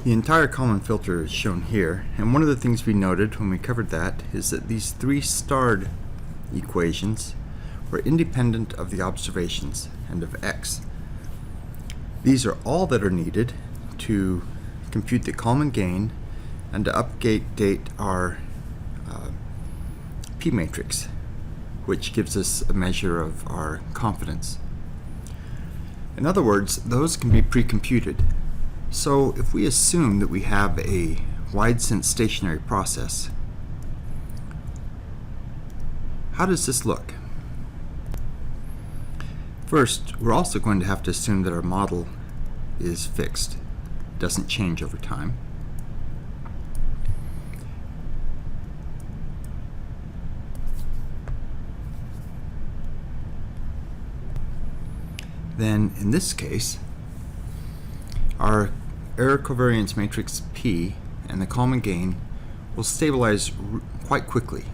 The entire Kalman filter is shown here, and one of the things we noted when we covered that is that these three starred equations were independent of the observations and of x. These are all that are needed to compute the Kalman gain and to update our P matrix, which gives us a measure of our confidence. In other words, those can be pre-computed. So if we assume that we have a wide-sense stationary process, how does this look? First, we're also going to have to assume that our model is fixed, doesn't change over time. Then, in this case, our error covariance matrix P and the Kalman gain will stabilize quite quickly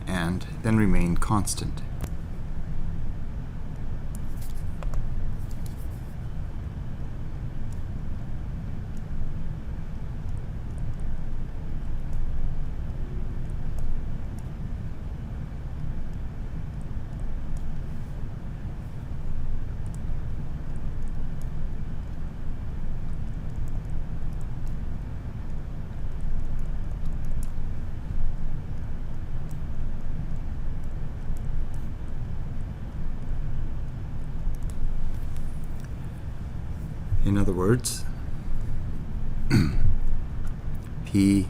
and then remain constant. In other words, P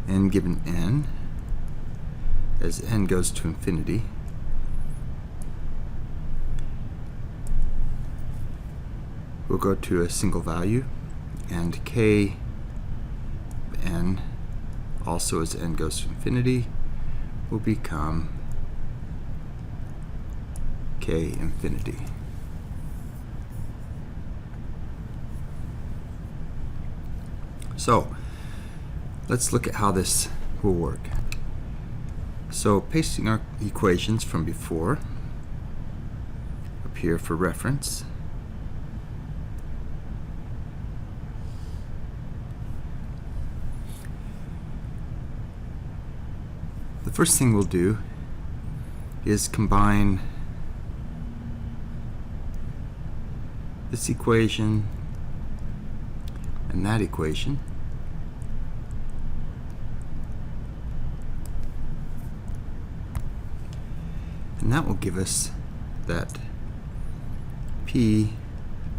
n given n, as n goes to infinity, will go to a single value, and k n, also as n goes to infinity, will become k infinity. So let's look at how this will work. So pasting our equations from before up here for reference. The first thing we'll do is combine this equation and that equation. And that will give us that P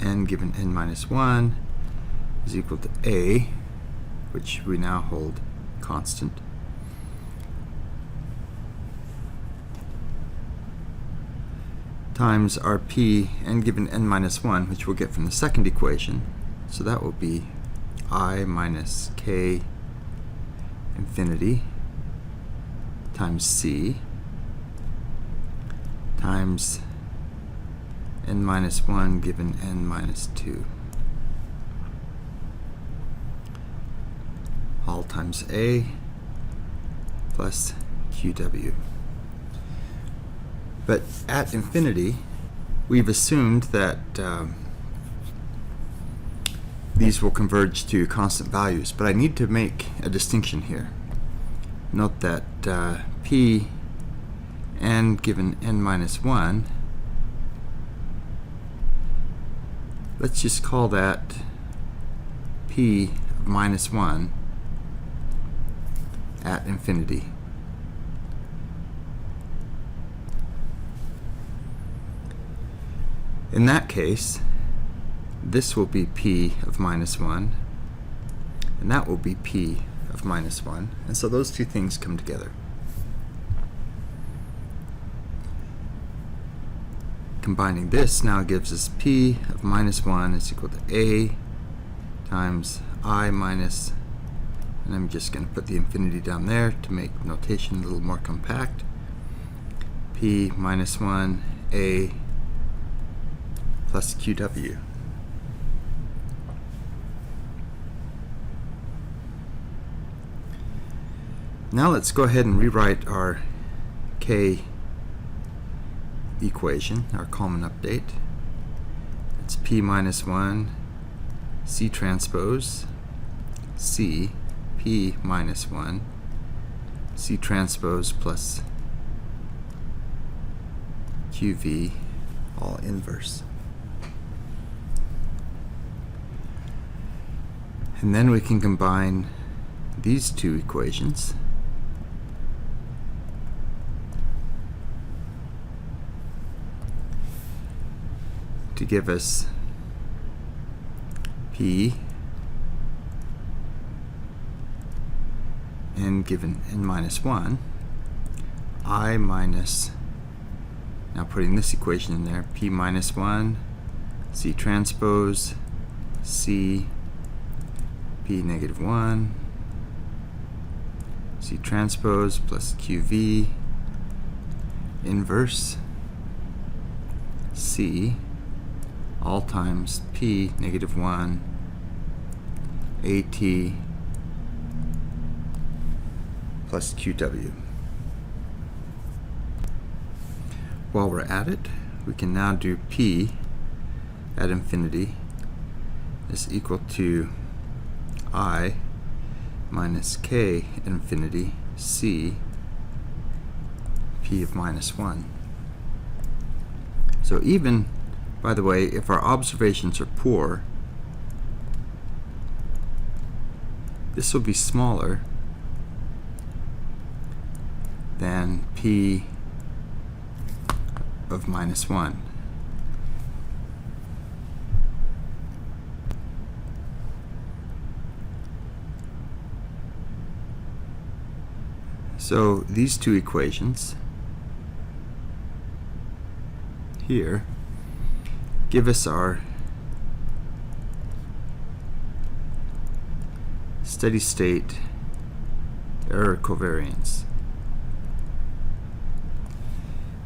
n given n minus 1 is equal to A, which we now hold constant, times our P n given n minus 1, which we'll get from the second equation. So that will be I minus k infinity times C times n minus 1 given n minus 2, all times A plus QW. But at infinity, we've assumed that these will converge to constant values, but I need to make a distinction here. Note that P n given n minus 1, let's just call that P of minus 1 at infinity. In that case, this will be P of minus 1, and that will be P of minus 1, and so those two things come together. Combining this now gives us P of minus 1 is equal to A times I minus, and I'm just going to put the infinity down there to make notation a little more compact, P minus 1 A plus QW. Now let's go ahead and rewrite our K equation, our Kalman update. It's P minus 1 C transpose C P minus 1 C transpose plus QV, all inverse. And then we can combine these two equations to give us P n given n minus 1, I minus, now putting this equation in there, P minus 1 C transpose C P negative 1 C transpose plus QV inverse C all times P negative 1 AT plus QW. While we're at it, we can now do P at infinity is equal to I minus K at infinity C P of minus 1. So even, by the way, if our observations are poor, this will be smaller than P of minus 1. So these two equations here give us our steady state error covariance.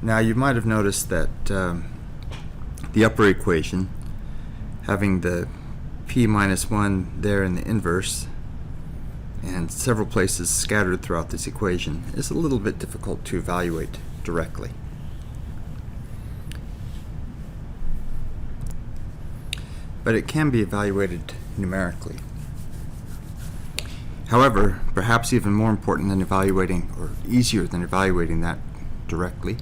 Now you might have noticed that the upper equation, having the P minus 1 there in the inverse and several places scattered throughout this equation, is a little bit difficult to evaluate directly. But it can be evaluated numerically. However, perhaps even more important than evaluating, or easier than evaluating that directly,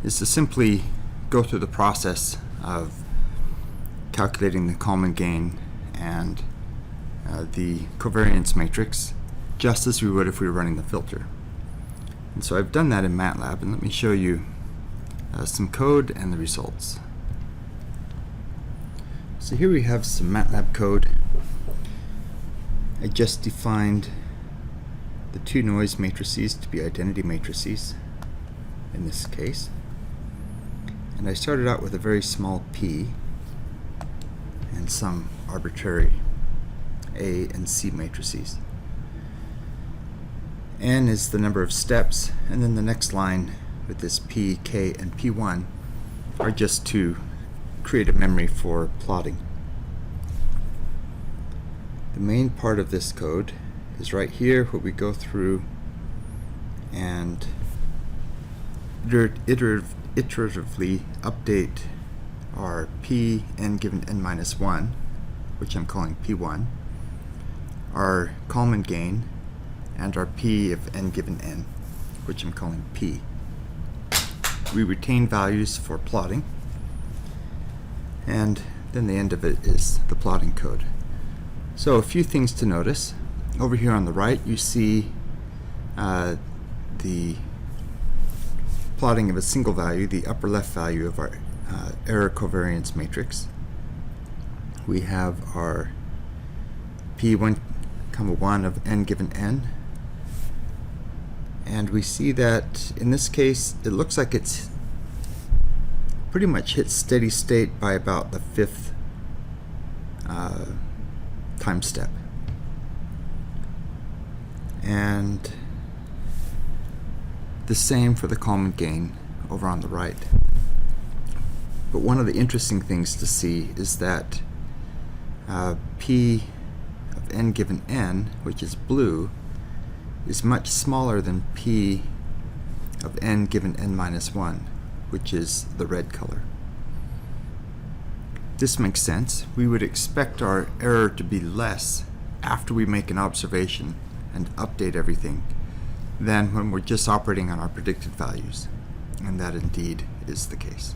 is to simply go through the process of calculating the Kalman gain and the covariance matrix just as we would if we were running the filter. And so I've done that in MATLAB, and let me show you some code and the results. So here we have some MATLAB code. I just defined the two noise matrices to be identity matrices in this case. And I started out with a very small p and some arbitrary A and C matrices. N is the number of steps, and then the next line with this P, K, and P1 are just to create a memory for plotting. The main part of this code is right here, where we go through and iteratively update our P n given n minus 1, which I'm calling P1, our Kalman gain, and our P of n given n, which I'm calling P. We retain values for plotting, and then the end of it is the plotting code. So a few things to notice. Over here on the right you see the plotting of a single value, the upper left value of our error covariance matrix. We have our P1, 1 of n given n, and we see that in this case it looks like it's pretty much hit steady state by about the 5th time step. And the same for the Kalman gain over on the right. But one of the interesting things to see is that P of n given n, which is blue, is much smaller than P of n given n minus 1, which is the red color. This makes sense. We would expect our error to be less after we make an observation and update everything than when we're just operating on our predicted values. And that indeed is the case.